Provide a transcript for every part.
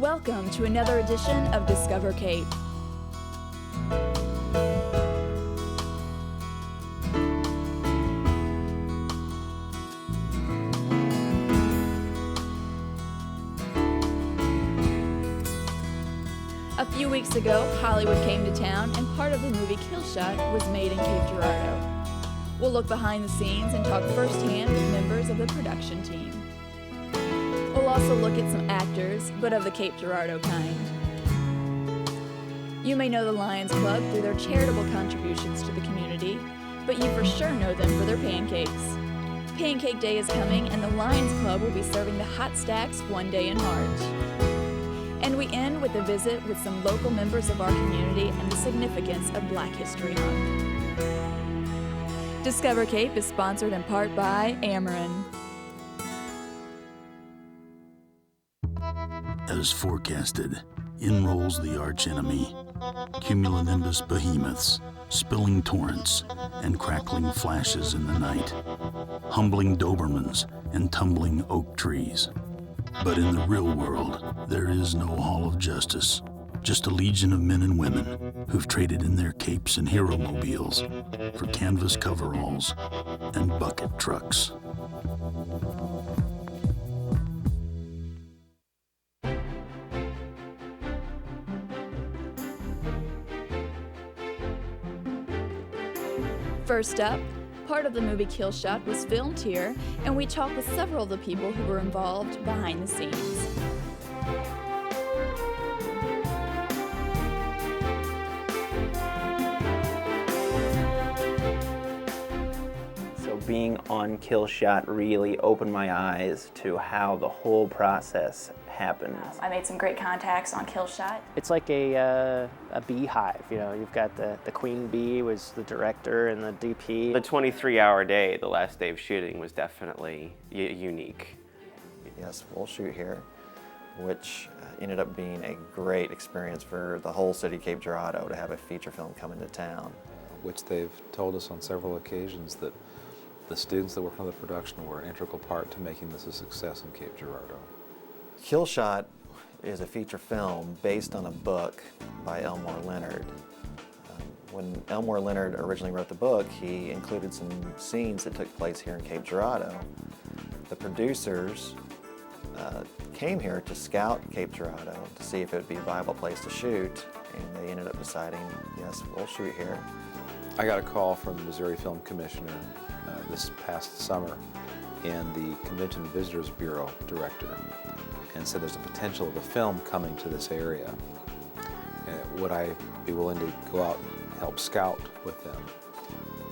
Welcome to another edition of Discover Cape. A few weeks ago, Hollywood came to town and part of the movie Killshot was made in Cape Girardeau. We'll look behind the scenes and talk firsthand with members of the production team. We'll also look at some actors, but of the Cape Girardeau kind. You may know the Lions Club through their charitable contributions to the community, but you for sure know them for their pancakes. Pancake Day is coming and the Lions Club will be serving the hot stacks one day in March. And we end with a visit with some local members of our community and the significance of Black History Month. Discover Cape is sponsored in part by Ameren. As forecasted, in rolls the archenemy, cumulonimbus behemoths, spilling torrents, and crackling flashes in the night, humbling Dobermans and tumbling oak trees. But in the real world, there is no Hall of Justice, just a legion of men and women who've traded in their capes and hero mobiles for canvas coveralls and bucket trucks. First up, part of the movie Killshot was filmed here, and we talked with several of the people who were involved behind the scenes. So being on Killshot really opened my eyes to how the whole process happens. I made some great contacts on Killshot. It's like a beehive, you know. You've got the queen bee was the director and the DP. The 23-hour day, the last day of shooting, was definitely unique. Yes, we'll shoot here, which ended up being a great experience for the whole city of Cape Girardeau to have a feature film come into town. Which they've told us on several occasions that the students that worked on the production were an integral part to making this a success in Cape Girardeau. Killshot is a feature film based on a book by Elmore Leonard. When Elmore Leonard originally wrote the book, he included some scenes that took place here in Cape Girardeau. The producers came here to scout Cape Girardeau to see if it would be a viable place to shoot, and they ended up deciding, yes, we'll shoot here. I got a call from the Missouri Film Commissioner this past summer and the Convention and Visitors Bureau director, and said there's a potential of a film coming to this area. Would I be willing to go out and help scout with them?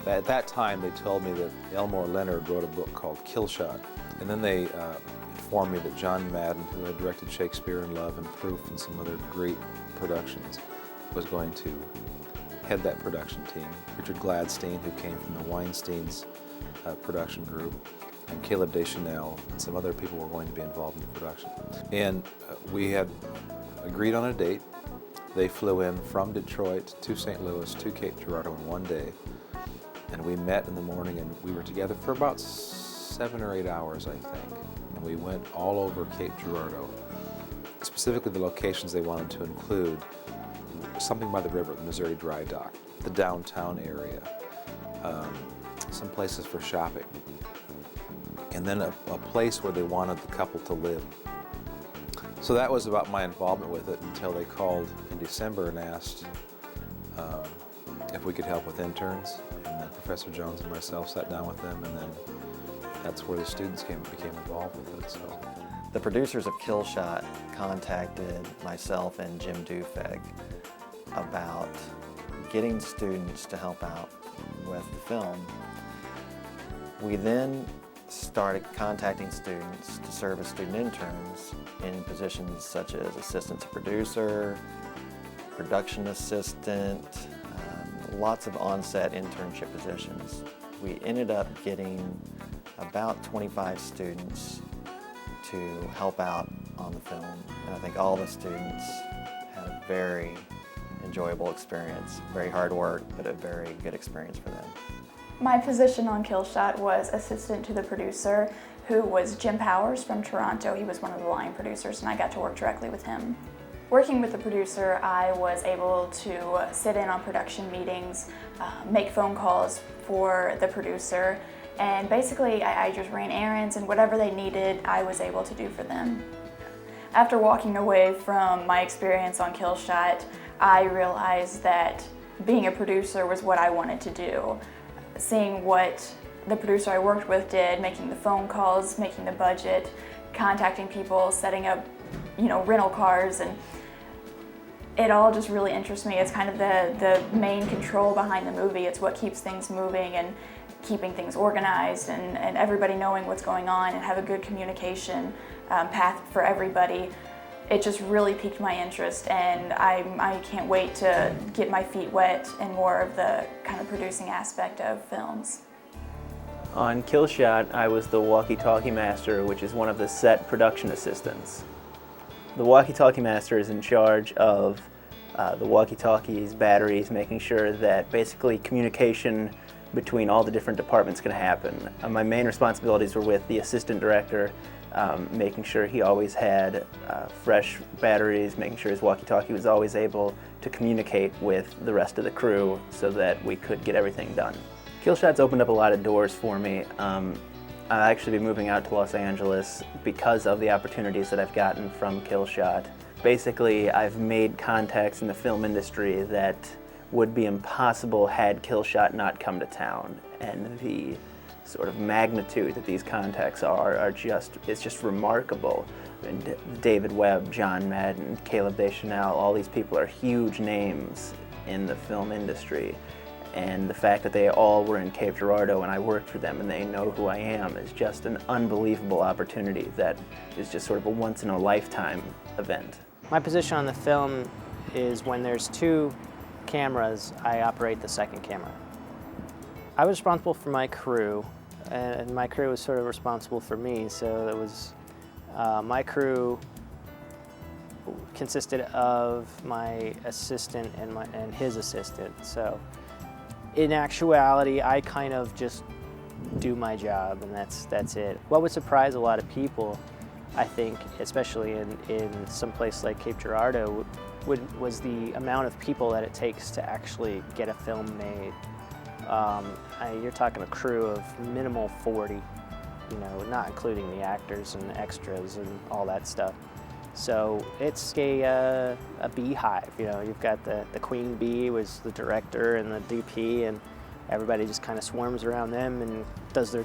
At that time, they told me that Elmore Leonard wrote a book called Killshot, and then they informed me that John Madden, who had directed Shakespeare in Love and Proof and some other great productions, was going to head that production team. Richard Gladstein, who came from the Weinstein's production group, and Caleb Deschanel and some other people were going to be involved in the production. And we had agreed on a date. They flew in from Detroit to St. Louis to Cape Girardeau in one day, and we met in the morning, and we were together for about 7 or 8 hours, I think. And we went all over Cape Girardeau, specifically the locations they wanted to include: something by the river, the Missouri Dry Dock, the downtown area, some places for shopping, and then a place where they wanted the couple to live. So that was about my involvement with it until they called in December and asked if we could help with interns. And then Professor Jones and myself sat down with them, and then that's where the students became involved with it. So the producers of Killshot contacted myself and Jim Dufeg about getting students to help out with the film. We then started contacting students to serve as student interns in positions such as assistant to producer, production assistant, lots of on-set internship positions. We ended up getting about 25 students to help out on the film, and I think all the students had a very enjoyable experience. Very hard work, but a very good experience for them. My position on Killshot was assistant to the producer, who was Jim Powers from Toronto. He was one of the line producers, and I got to work directly with him. Working with the producer, I was able to sit in on production meetings, make phone calls for the producer, and basically I just ran errands, and whatever they needed, I was able to do for them. After walking away from my experience on Killshot, I realized that being a producer was what I wanted to do. Seeing what the producer I worked with did, making the phone calls, making the budget, contacting people, setting up, rental cars, and it all just really interests me. It's kind of the main control behind the movie. It's what keeps things moving and keeping things organized and everybody knowing what's going on and have a good communication path for everybody. It just really piqued my interest, and I can't wait to get my feet wet in more of the kind of producing aspect of films. On Killshot, I was the walkie-talkie master, which is one of the set production assistants. The walkie-talkie master is in charge of the walkie-talkies, batteries, making sure that basically communication between all the different departments can happen. My main responsibilities were with the assistant director, making sure he always had fresh batteries, making sure his walkie-talkie was always able to communicate with the rest of the crew so that we could get everything done. Killshot's opened up a lot of doors for me. I'll actually be moving out to Los Angeles because of the opportunities that I've gotten from Killshot. Basically, I've made contacts in the film industry that would be impossible had Killshot not come to town. And the sort of magnitude that these contacts are just remarkable. And David Webb, John Madden, Caleb Deschanel, all these people are huge names in the film industry. And the fact that they all were in Cape Girardeau and I worked for them and they know who I am is just an unbelievable opportunity that is just sort of a once-in-a-lifetime event. My position on the film is when there's two cameras, I operate the second camera. I was responsible for my crew, and my crew was sort of responsible for me, so it was my crew consisted of my assistant and his assistant. So in actuality, I kind of just do my job, and that's it. What would surprise a lot of people, I think, especially in some place like Cape Girardeau, was the amount of people that it takes to actually get a film made. You're talking a crew of minimal 40, not including the actors and the extras and all that stuff. So it's a beehive. You've got the queen bee was the director and the DP, and everybody just kind of swarms around them and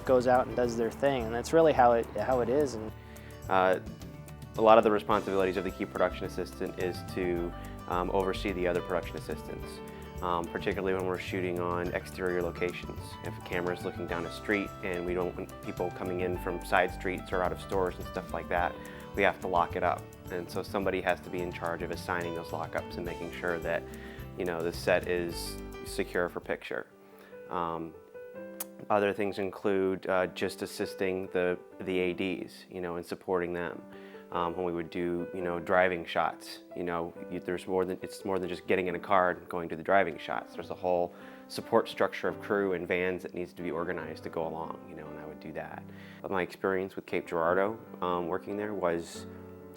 goes out and does their thing, and that's really how it is. And a lot of the responsibilities of the key production assistant is to oversee the other production assistants, particularly when we're shooting on exterior locations. If a camera is looking down a street and we don't want people coming in from side streets or out of stores and stuff like that, we have to lock it up. And so somebody has to be in charge of assigning those lockups and making sure that, the set is secure for picture. Other things include just assisting the ADs, and supporting them. When we would do, driving shots, it's more than just getting in a car and going to the driving shots. There's a whole support structure of crew and vans that needs to be organized to go along, and I would do that. But my experience with Cape Girardeau working there was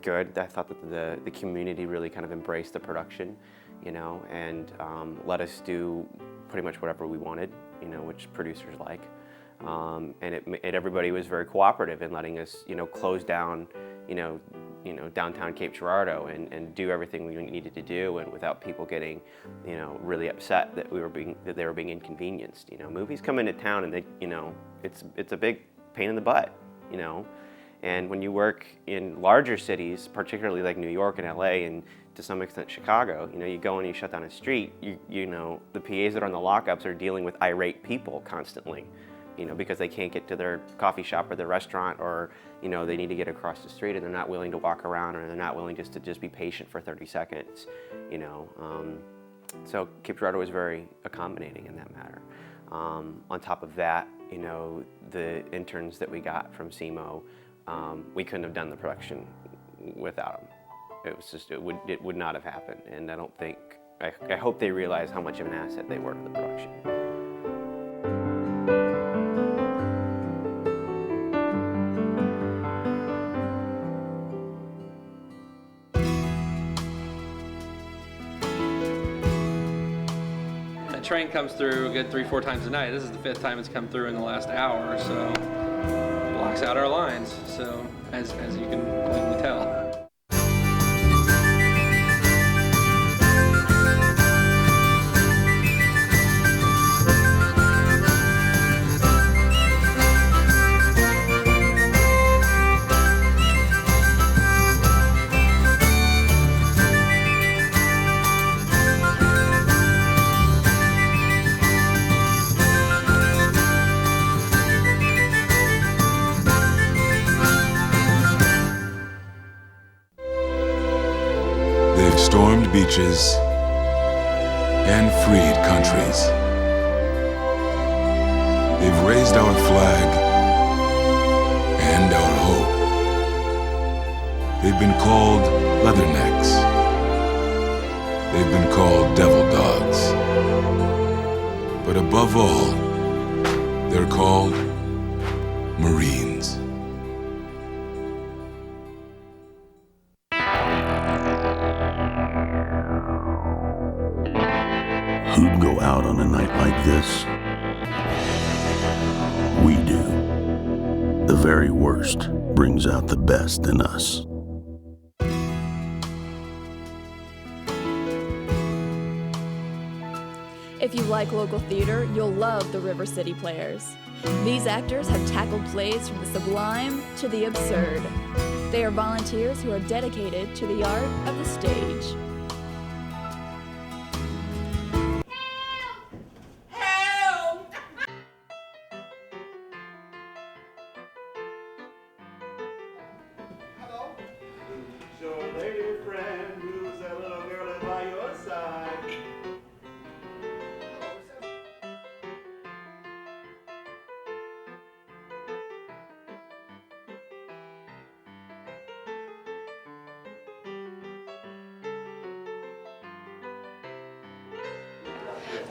good. I thought that the community really kind of embraced the production, and let us do pretty much whatever we wanted, which producers like. And everybody was very cooperative in letting us, close down, downtown Cape Girardeau and do everything we needed to do, and without people getting, really upset that they were being inconvenienced. Movies come into town and they, it's a big pain in the butt, And when you work in larger cities, particularly like New York and LA and to some extent Chicago, you go and you shut down a street, the PAs that are on the lockups are dealing with irate people constantly. Because they can't get to their coffee shop or their restaurant, or, they need to get across the street and they're not willing to walk around, or they're not willing to be patient for 30 seconds, So Cape Girardeau was very accommodating in that matter. On top of that, the interns that we got from SEMO, we couldn't have done the production without them. It was just, it would not have happened, and I hope they realize how much of an asset they were to the production. train comes through a good 3-4 times a night. This is the 5th time it's come through in the last hour or so. Blocks out our lines, so as you can plainly tell. They've stormed beaches and freed countries. They've raised our flag and our hope. They've been called leathernecks. They've been called devil dogs. But above all, they're called Marines. Who'd go out on a night like this? We do. The very worst brings out the best in us. If you like local theater, you'll love the River City Players. These actors have tackled plays from the sublime to the absurd. They are volunteers who are dedicated to the art of the stage.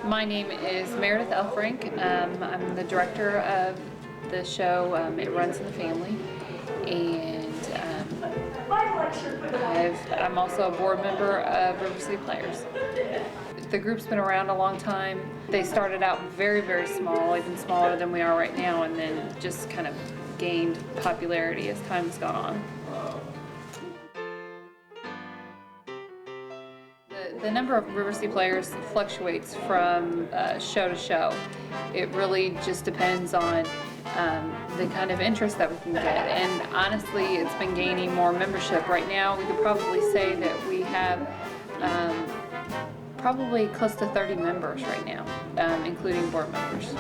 My name is Meredith Elfrink. I'm the director of the show. It runs in the family, and I'm also a board member of River City Players. The group's been around a long time. They started out very, very small, even smaller than we are right now, and then just kind of gained popularity as time's gone on. The number of River City Players fluctuates from show to show. It really just depends on the kind of interest that we can get. And honestly, it's been gaining more membership. Right now, we could probably say that we have probably close to 30 members right now, including board members.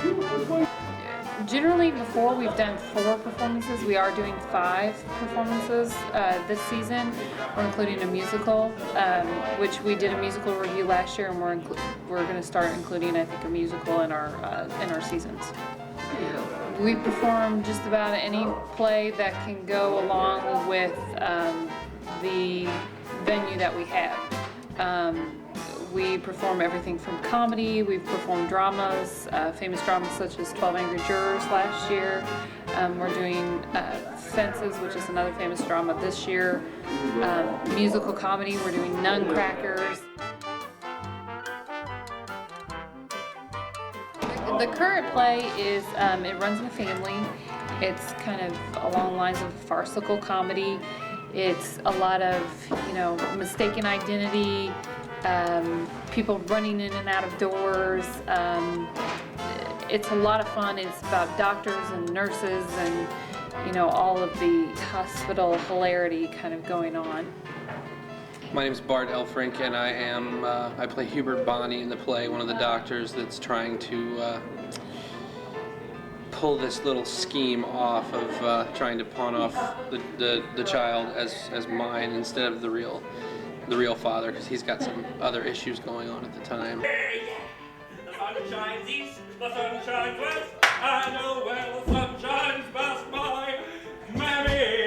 Generally, before we've done 4 performances. We are doing 5 performances this season. We're including a musical, which we did a musical review last year, and we're going to start including, I think, a musical in our seasons. We perform just about any play that can go along with the venue that we have. We perform everything from comedy. We've performed dramas, famous dramas such as 12 Angry Jurors last year. We're doing Fences, which is another famous drama this year. Musical comedy, we're doing Nutcrackers. The current play is, it runs in the family. It's kind of along the lines of farcical comedy. It's a lot of, mistaken identity, people running in and out of doors. It's a lot of fun. It's about doctors and nurses and, all of the hospital hilarity kind of going on. My name is Bart Elfrink, and I play Hubert Bonney in the play, one of the doctors that's trying to pull this little scheme off of trying to pawn off the child as mine instead of the real father, because he's got some other issues going on at the time. The sun shines east, the sun shines west. I know where the sun shines past my mammy.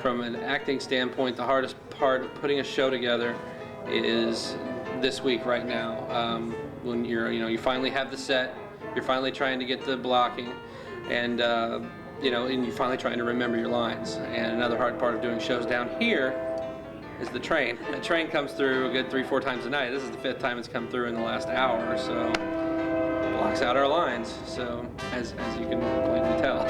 From an acting standpoint, the hardest part of putting a show together is this week right now. When you finally have the set, you're finally trying to get the blocking, and and you're finally trying to remember your lines. And another hard part of doing shows down here is the train. The train comes through a good 3-4 times a night. This is the 5th time it's come through in the last hour or so. Blocks out our lines, so as you can plainly tell.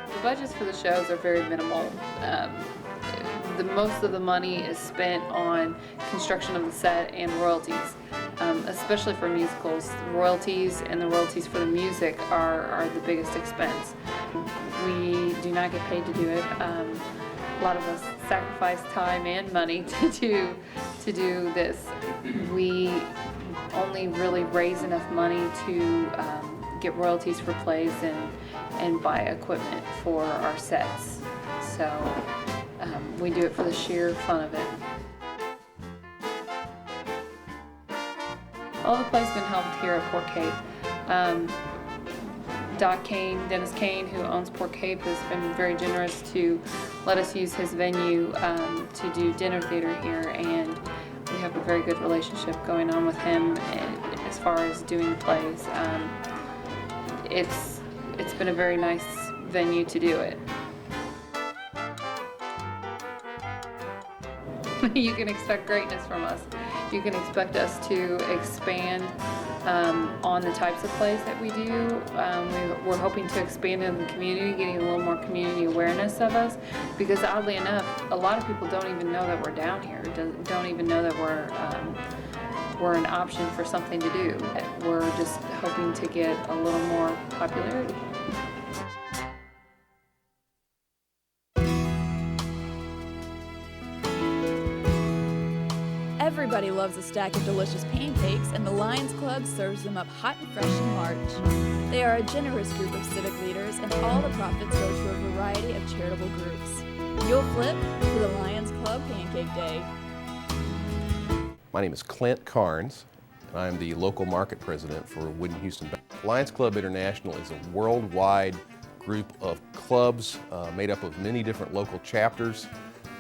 The budgets for the shows are very minimal. Most of the money is spent on construction of the set and royalties, especially for musicals. The royalties and the royalties for the music are the biggest expense. We do not get paid to do it. A lot of us sacrifice time and money to do this. We only really raise enough money to get royalties for plays and buy equipment for our sets. So we do it for the sheer fun of it. All the plays been helmed here at Port Cape. Doc Kane, Dennis Kane, who owns Port Cape, has been very generous to let us use his venue to do dinner theater here, and we have a very good relationship going on with him as far as doing plays. It's been a very nice venue to do it. You can expect greatness from us. You can expect us to expand on the types of plays that we do. We're hoping to expand in the community, getting a little more community awareness of us, because oddly enough, a lot of people don't even know that we're down here, don't even know that we're an option for something to do. We're just hoping to get a little more popularity. Everybody loves a stack of delicious pancakes, and the Lions Club serves them up hot and fresh in March. They are a generous group of civic leaders, and all the profits go to a variety of charitable groups. You'll flip for the Lions Club Pancake Day. My name is Clint Carnes, and I'm the local market president for Woodin Houston. Lions Club International is a worldwide group of clubs made up of many different local chapters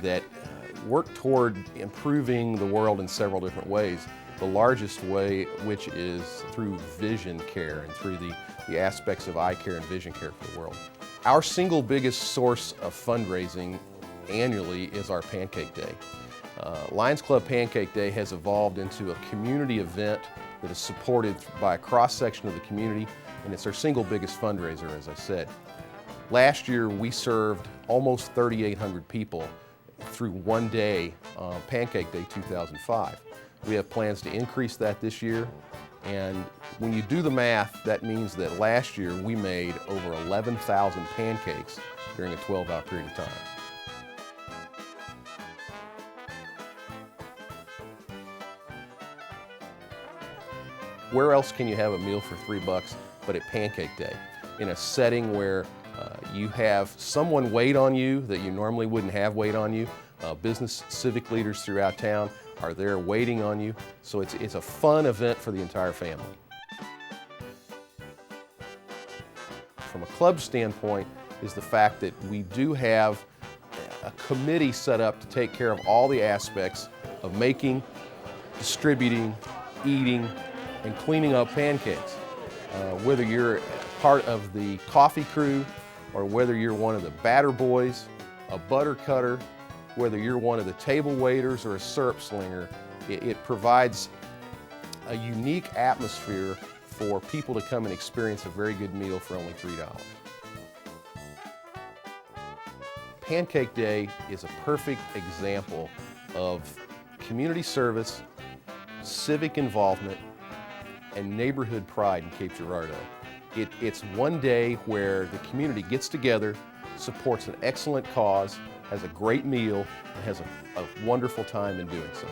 that work toward improving the world in several different ways. The largest way, which is through vision care and through the aspects of eye care and vision care for the world. Our single biggest source of fundraising annually is our Pancake Day. Lions Club Pancake Day has evolved into a community event that is supported by a cross-section of the community, and it's our single biggest fundraiser, as I said. Last year, we served almost 3,800 people through one day, Pancake Day 2005. We have plans to increase that this year, and when you do the math, that means that last year we made over 11,000 pancakes during a 12-hour period of time. Where else can you have a meal for $3 but at Pancake Day? In a setting where you have someone wait on you that you normally wouldn't have wait on you. Business civic leaders throughout town are there waiting on you. So it's a fun event for the entire family. From a club standpoint is the fact that we do have a committee set up to take care of all the aspects of making, distributing, eating, and cleaning up pancakes. Whether you're part of the coffee crew, or whether you're one of the batter boys, a butter cutter, whether you're one of the table waiters or a syrup slinger, it provides a unique atmosphere for people to come and experience a very good meal for only $3. Pancake Day is a perfect example of community service, civic involvement, and neighborhood pride in Cape Girardeau. It's one day where the community gets together, supports an excellent cause, has a great meal, and has a wonderful time in doing so.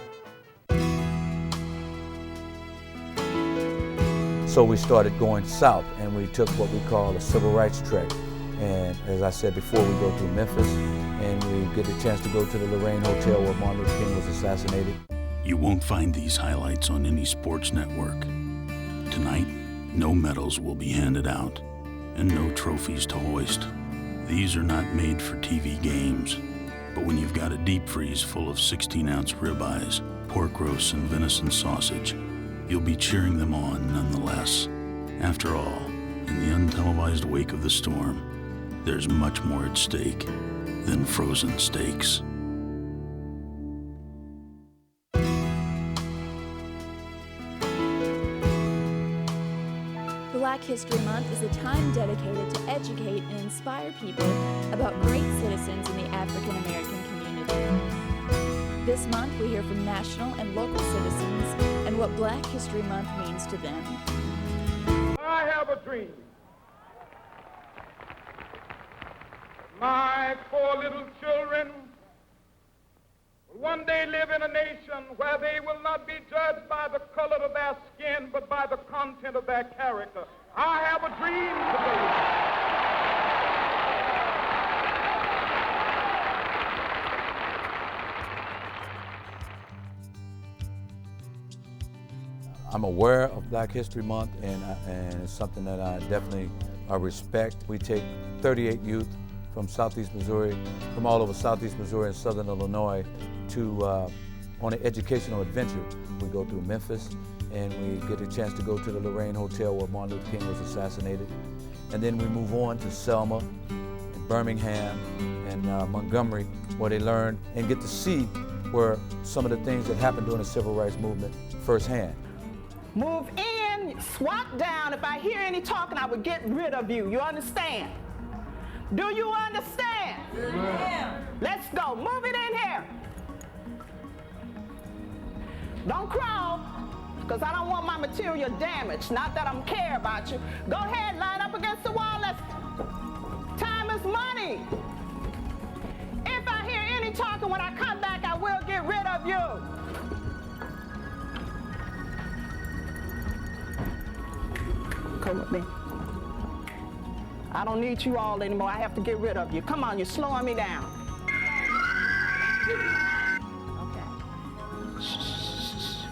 So we started going south, and we took what we call a civil rights trek. And as I said before, we go through Memphis, and we get a chance to go to the Lorraine Hotel where Martin Luther King was assassinated. You won't find these highlights on any sports network. Tonight, no medals will be handed out, and no trophies to hoist. These are not made for TV games, but when you've got a deep freeze full of 16-ounce ribeyes, pork roasts, and venison sausage, you'll be cheering them on nonetheless. After all, in the untelevised wake of the storm, there's much more at stake than frozen steaks. Black History Month is a time dedicated to educate and inspire people about great citizens in the African American community. This month, we hear from national and local citizens and what Black History Month means to them. I have a dream. My 4 little children will one day live in a nation where they will not be judged by the color of their skin, but by the content of their character. I have a dream today. I'm aware of Black History Month, and it's something that I definitely respect. We take 38 youth from Southeast Missouri, from all over Southeast Missouri and Southern Illinois on an educational adventure. We go through Memphis, and we get a chance to go to the Lorraine Hotel where Martin Luther King was assassinated. And then we move on to Selma, and Birmingham, and Montgomery, where they learn and get to see where some of the things that happened during the Civil Rights Movement firsthand. Move in, swap down. If I hear any talking, I would get rid of you. You understand? Do you understand? Yeah. Let's go. Move it in here. Don't crawl, because I don't want my material damaged. Not that I care about you. Go ahead, line up against the wall. Time is money. If I hear any talking when I come back, I will get rid of you. Come with me. I don't need you all anymore. I have to get rid of you. Come on, you're slowing me down. Okay. Shh.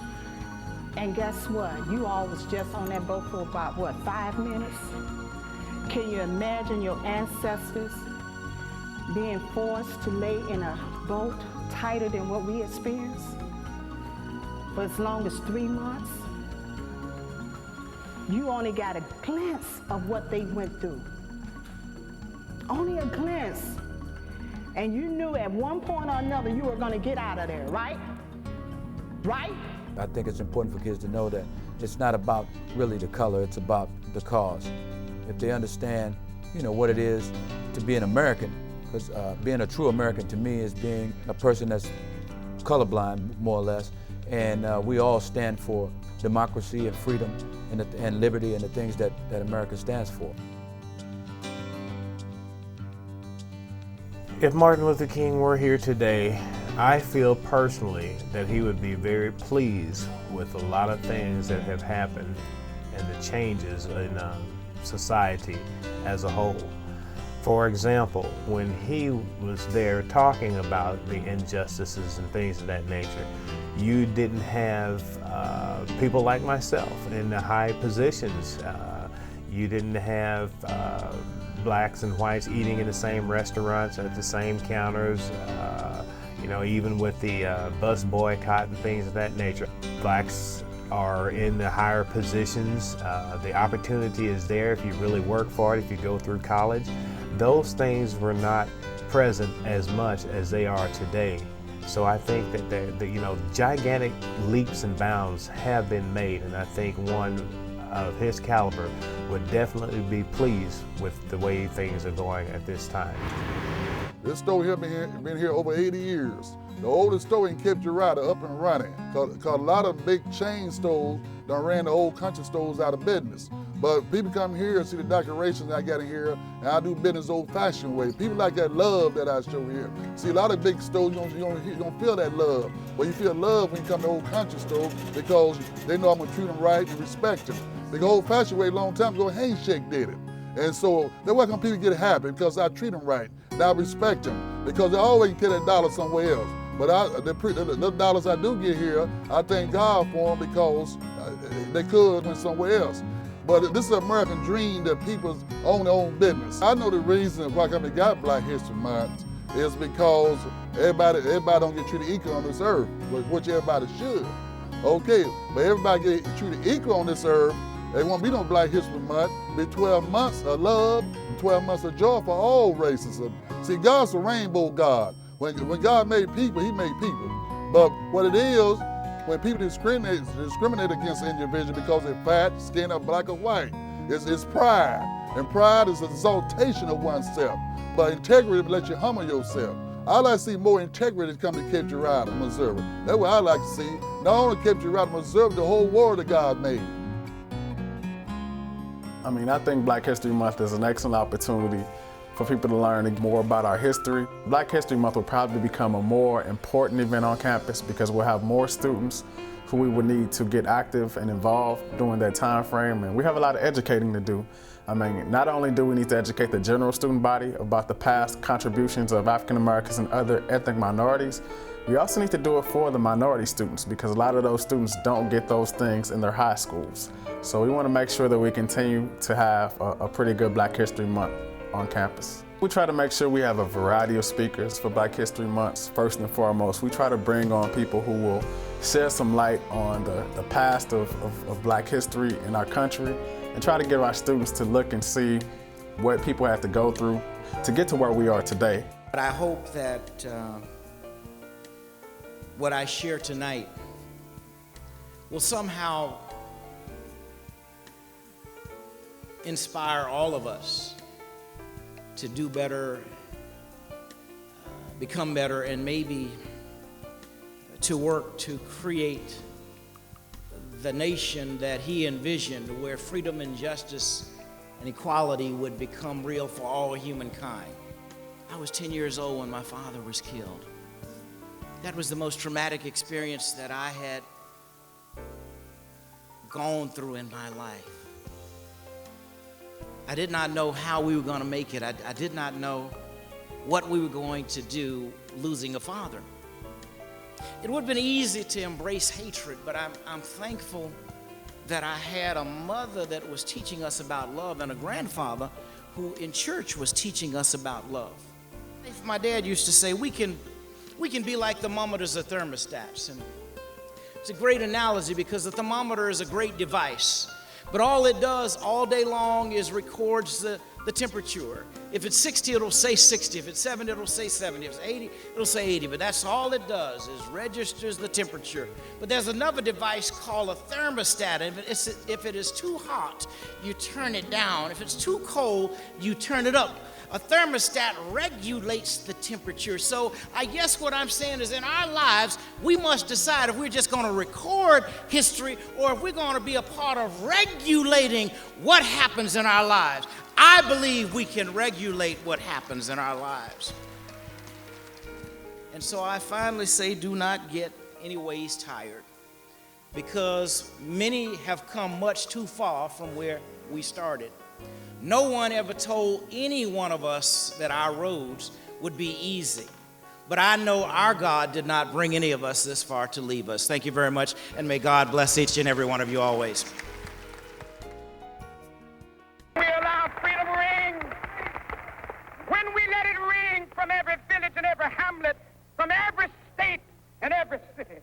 And guess what? You all was just on that boat for about, 5 minutes? Can you imagine your ancestors being forced to lay in a boat tighter than what we experienced for as long as 3 months? You only got a glimpse of what they went through. Only a glimpse. And you knew at one point or another you were going to get out of there, right? Right? I think it's important for kids to know that it's not about really the color, it's about the cause. If they understand, what it is to be an American, because being a true American to me is being a person that's colorblind, more or less, and we all stand for democracy and freedom and liberty and the things that America stands for. If Martin Luther King were here today, I feel personally that he would be very pleased with a lot of things that have happened and the changes in society as a whole. For example, when he was there talking about the injustices and things of that nature, you didn't have people like myself in the high positions. You didn't have blacks and whites eating in the same restaurants and at the same counters, even with the bus boycott and things of that nature. Blacks are in the higher positions. The opportunity is there if you really work for it, if you go through college. Those things were not present as much as they are today. So I think that the gigantic leaps and bounds have been made, and I think one of his caliber would definitely be pleased with the way things are going at this time. This store here been here over 80 years. The oldest store in Cape Girardeau up and running. Cause a lot of big chain stores done ran the old country stores out of business. But people come here and see the decorations I got in here, and I do business old-fashioned way. People like that love that I show here. See, a lot of big stores, you don't feel that love. But you feel love when you come to old country store because they know I'm gonna treat them right and respect them. The old-fashioned way a long time ago, handshake did it. And so that's why people get happy, because I treat them right, and I respect them, because they always get a dollar somewhere else. But the dollars I do get here, I thank God for them because they could went somewhere else. But this is an American dream that people own their own business. I know the reason why we got Black History Month is because everybody don't get treated equal on this earth, which everybody should. Okay, but everybody get treated equal on this earth, It won't be no Black History Month. It'll be 12 months of love and 12 months of joy for all races. See, God's a rainbow God. When God made people, he made people. But what it is, when people discriminate against individuals because they're fat, skin, or black or white, it's pride. And pride is exaltation of oneself. But integrity lets you humble yourself. I like to see more integrity come to Killshot, Missouri. That's what I like to see. Not only Killshot, Missouri, the whole world that God made. I mean, I think Black History Month is an excellent opportunity for people to learn more about our history. Black History Month will probably become a more important event on campus because we'll have more students who we will need to get active and involved during that time frame, and we have a lot of educating to do. I mean, not only do we need to educate the general student body about the past contributions of African Americans and other ethnic minorities, we also need to do it for the minority students because a lot of those students don't get those things in their high schools. So we want to make sure that we continue to have a pretty good Black History Month on campus. We try to make sure we have a variety of speakers for Black History Months. First and foremost, we try to bring on people who will shed some light on the past of Black history in our country and try to get our students to look and see what people have to go through to get to where we are today. But I hope that what I share tonight will somehow inspire all of us to do better, become better, and maybe to work to create the nation that he envisioned, where freedom and justice and equality would become real for all humankind. I was 10 years old when my father was killed. That was the most traumatic experience that I had gone through in my life. I did not know how we were going to make it. I did not know what we were going to do losing a father. It would have been easy to embrace hatred, but I'm thankful that I had a mother that was teaching us about love and a grandfather who in church was teaching us about love. My dad used to say, we can be like thermometers or thermostats. And it's a great analogy because the thermometer is a great device. But all it does all day long is records the temperature. If it's 60, it'll say 60. If it's 70, it'll say 70. If it's 80, it'll say 80. But that's all it does is registers the temperature. But there's another device called a thermostat. If it is too hot, you turn it down. If it's too cold, you turn it up. A thermostat regulates the temperature. So I guess what I'm saying is in our lives, we must decide if we're just going to record history or if we're going to be a part of regulating what happens in our lives. I believe we can regulate what happens in our lives. And so I finally say, do not get any ways tired, because many have come much too far from where we started. No one ever told any one of us that our roads would be easy. But I know our God did not bring any of us this far to leave us. Thank you very much, and may God bless each and every one of you always. We allow freedom to ring. When we let it ring from every village and every hamlet, from every state and every city,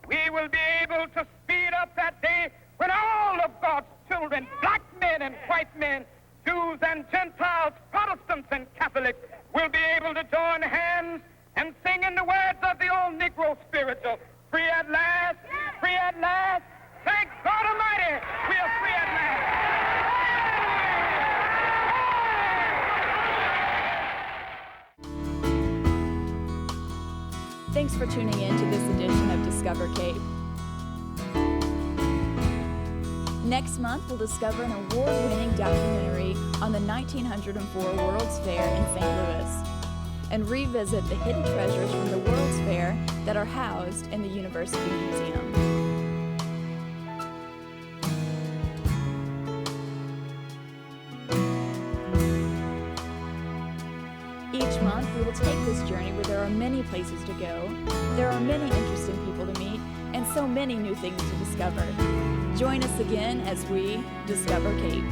we will be able to speed up that day when all of God's children, black men and white men, Jews and Gentiles, Protestants and Catholics, will be able to join hands and sing in the words of the old Negro spiritual, free at last, free at last. Thank God Almighty, we are free at last. Thanks for tuning in to this edition of Discover Cape. Next month, we'll discover an award-winning documentary on the 1904 World's Fair in St. Louis and revisit the hidden treasures from the World's Fair that are housed in the University Museum. Each month, we will take this journey where there are many places to go, there are many interesting people to meet, and so many new things to discover. Join us again as we discover Cape.